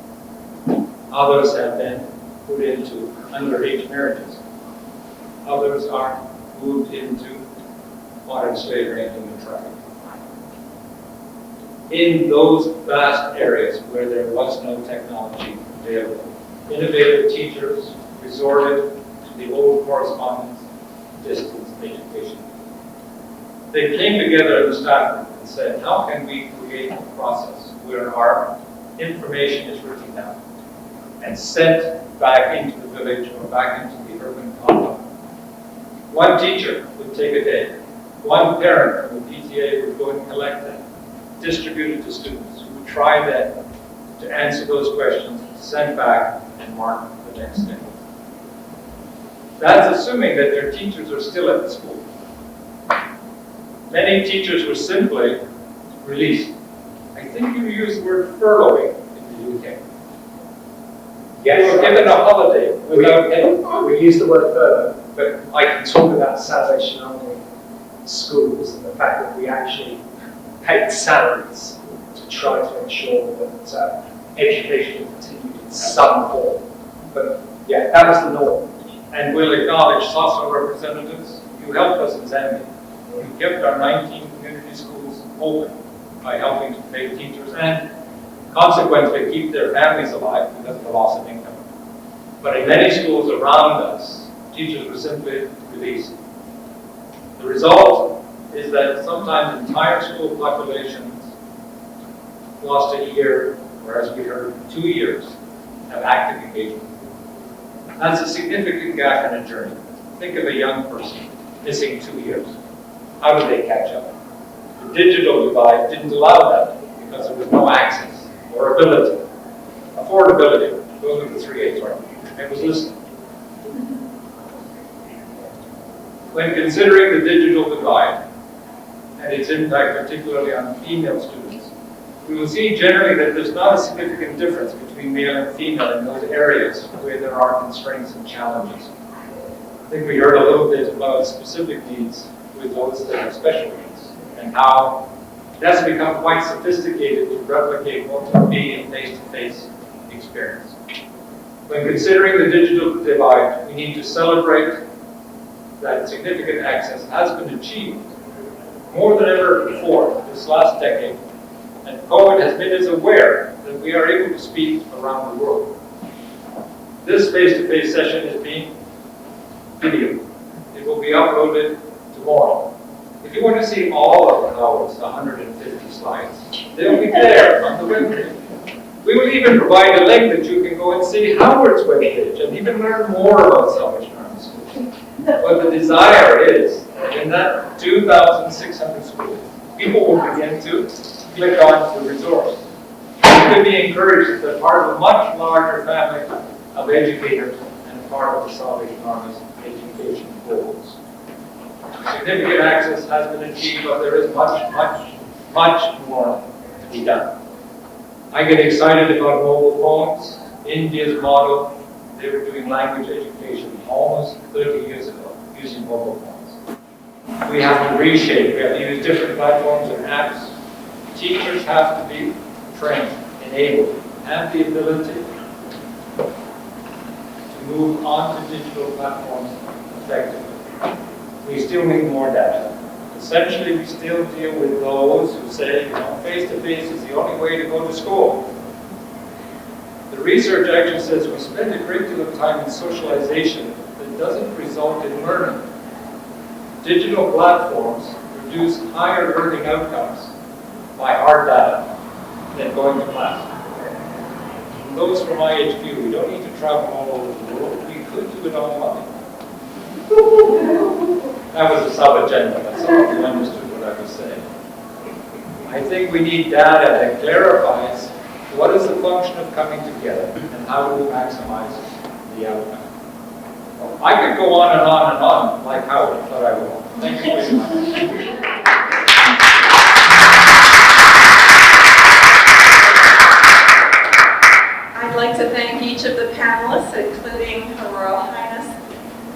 Others have been put into underage marriages. Others are moved into modern slavery and human trafficking. In those vast areas where there was no technology available, innovative teachers resorted to the old correspondence distance education. They came together in the staff group and said, how can we create a process where our information is written down and sent back into the village or back into the urban compound? One teacher would take a day. One parent from the PTA would go and collect them, distribute it to students who would try then to answer those questions, send back, and mark the next day. That's assuming that their teachers are still at the school. Many teachers were simply released. I think you used the word furloughing in the UK. Yes. They were given a holiday without pay. We use the word furlough, but I can talk about Salvation Army schools and the fact that we actually paid salaries to try to ensure that education continued in some form. But yeah, that was the norm. And we'll acknowledge SASO representatives. You helped us in Zambia. You kept our 19 community schools open by helping to pay teachers and consequently keep their families alive because of the loss of income. But in many schools around us, teachers were simply released. The result is that sometimes entire school populations lost a year, or as we heard, 2 years of active engagement. That's a significant gap in a journey. Think of a young person missing 2 years. How did they catch up? The digital divide didn't allow that because there was no access or ability. Affordability, those are the 3 A's, right? It was listening. When considering the digital divide and its impact particularly on female students, we will see generally that there's not a significant difference between male and female in those areas where there are constraints and challenges. I think we heard a little bit about specific needs with those that have special needs and how it has become quite sophisticated to replicate what would be a face-to-face experience. When considering the digital divide, we need to celebrate that significant access has been achieved more than ever before this last decade, and COVID has made us aware that we are able to speak around the world. This face-to-face session is being videoed. It will be uploaded tomorrow. If you want to see all of Howard's 150 slides, they'll be there on the webpage. We will even provide a link that you can go and see Howard's webpage and even learn more about Salvation Army schools. But the desire is that in that 2,600 schools, people will begin to click on the resource. You could be encouraged as they're part of a much larger family of educators and part of the Salvation Army's education goals. Significant access has been achieved, but there is much more to be done. I get excited about mobile phones. India's model, they were doing language education almost 30 years ago using mobile phones. We have to reshape, we have to use different platforms and apps. Teachers have to be trained, enabled, have the ability to move on to digital platforms effectively. We still need more data. Essentially, we still deal with those who say, face-to-face is the only way to go to school. The research actually says we spend a great deal of time in socialization that doesn't result in learning. Digital platforms produce higher learning outcomes by hard data than going to class. And those from IHQ, we don't need to travel all over the world. We could do it online. That was a sub-agenda, but some of you understood what I was saying. I think we need data that clarifies what is the function of coming together and how do we maximize the outcome. I could go on and on and on like Howard, but I won't. Thank you very much. I'd like to thank each of the panelists, including Her Royal Highness,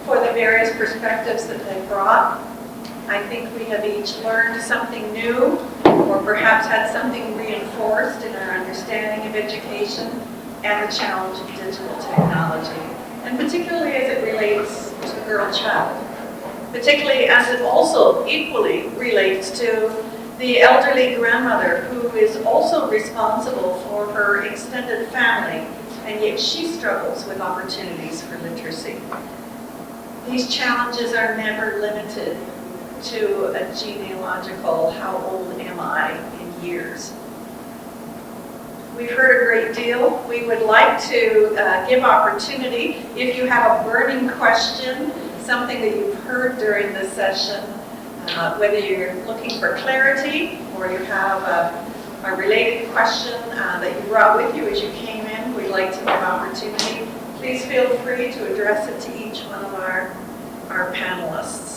for the various perspectives that they brought. I think we have each learned something new, or perhaps had something reinforced in our understanding of education and the challenge of digital technology, and particularly as it relates to girl-child, particularly as it also equally relates to the elderly grandmother who is also responsible for her extended family, and yet she struggles with opportunities for literacy. These challenges are never limited to a genealogical, how old am I in years. We've heard a great deal. We would like to give opportunity, if you have a burning question, something that you've heard during this session, whether you're looking for clarity or you have a related question that you brought with you as you came in, we'd like to give opportunity. Please feel free to address it to each one of our panelists.